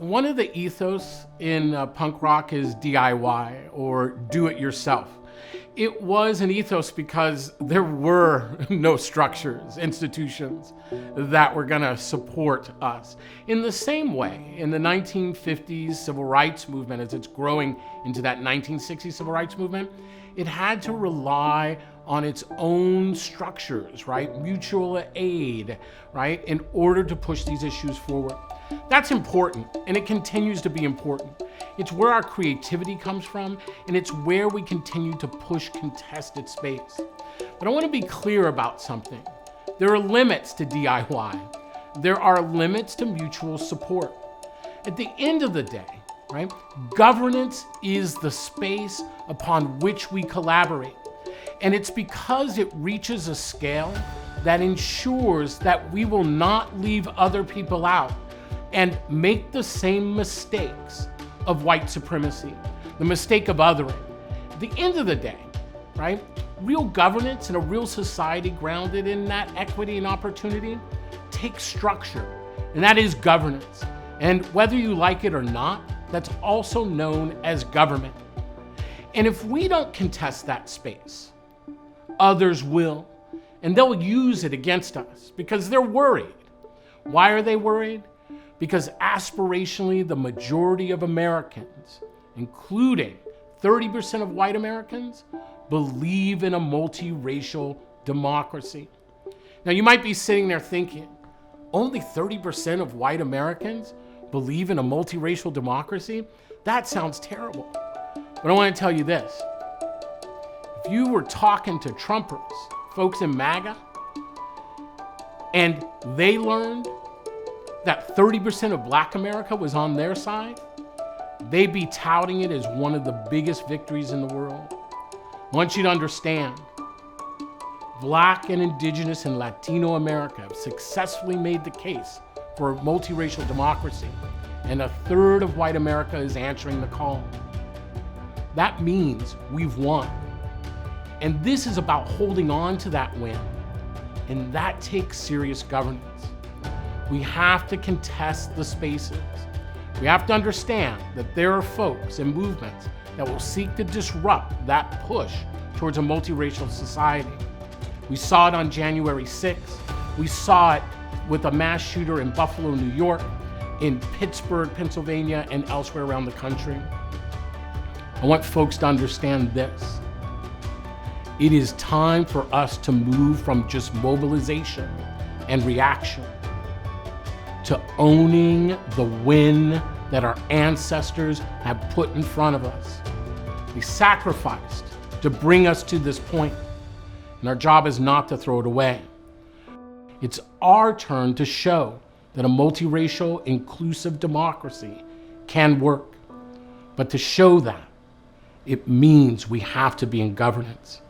One of the ethos in punk rock is DIY, or do it yourself. It was an ethos because there were no structures, institutions that were gonna support us. In the same way, in the 1950s civil rights movement, as it's growing into that 1960s civil rights movement, it had to rely on its own structures, right? Mutual aid, right? In order to push these issues forward. That's important, and it continues to be important. It's where our creativity comes from, and it's where we continue to push contested space. But I want to be clear about something. There are limits to DIY. There are limits to mutual support. At the end of the day, right, governance is the space upon which we collaborate. And it's because it reaches a scale that ensures that we will not leave other people out and make the same mistakes of white supremacy, the mistake of othering. At the end of the day, right, real governance in a real society grounded in that equity and opportunity takes structure, and that is governance. And whether you like it or not, that's also known as government. And if we don't contest that space, others will, and they'll use it against us because they're worried. Why are they worried? Because aspirationally, the majority of Americans, including 30% of white Americans, believe in a multiracial democracy. Now, you might be sitting there thinking, only 30% of white Americans believe in a multiracial democracy? That sounds terrible. But I want to tell you this. If you were talking to Trumpers, folks in MAGA, and they learned that 30% of Black America was on their side, they'd be touting it as one of the biggest victories in the world. I want you to understand, Black and Indigenous and Latino America have successfully made the case for a multiracial democracy, and a third of white America is answering the call. That means we've won. And this is about holding on to that win, and that takes serious governance. We have to contest the spaces. We have to understand that there are folks and movements that will seek to disrupt that push towards a multiracial society. We saw it on January 6th. We saw it with a mass shooter in Buffalo, New York, in Pittsburgh, Pennsylvania, and elsewhere around the country. I want folks to understand this. It is time for us to move from just mobilization and reaction to owning the win that our ancestors have put in front of us. They sacrificed to bring us to this point, and our job is not to throw it away. It's our turn to show that a multiracial, inclusive democracy can work. But to show that, it means we have to be in governance.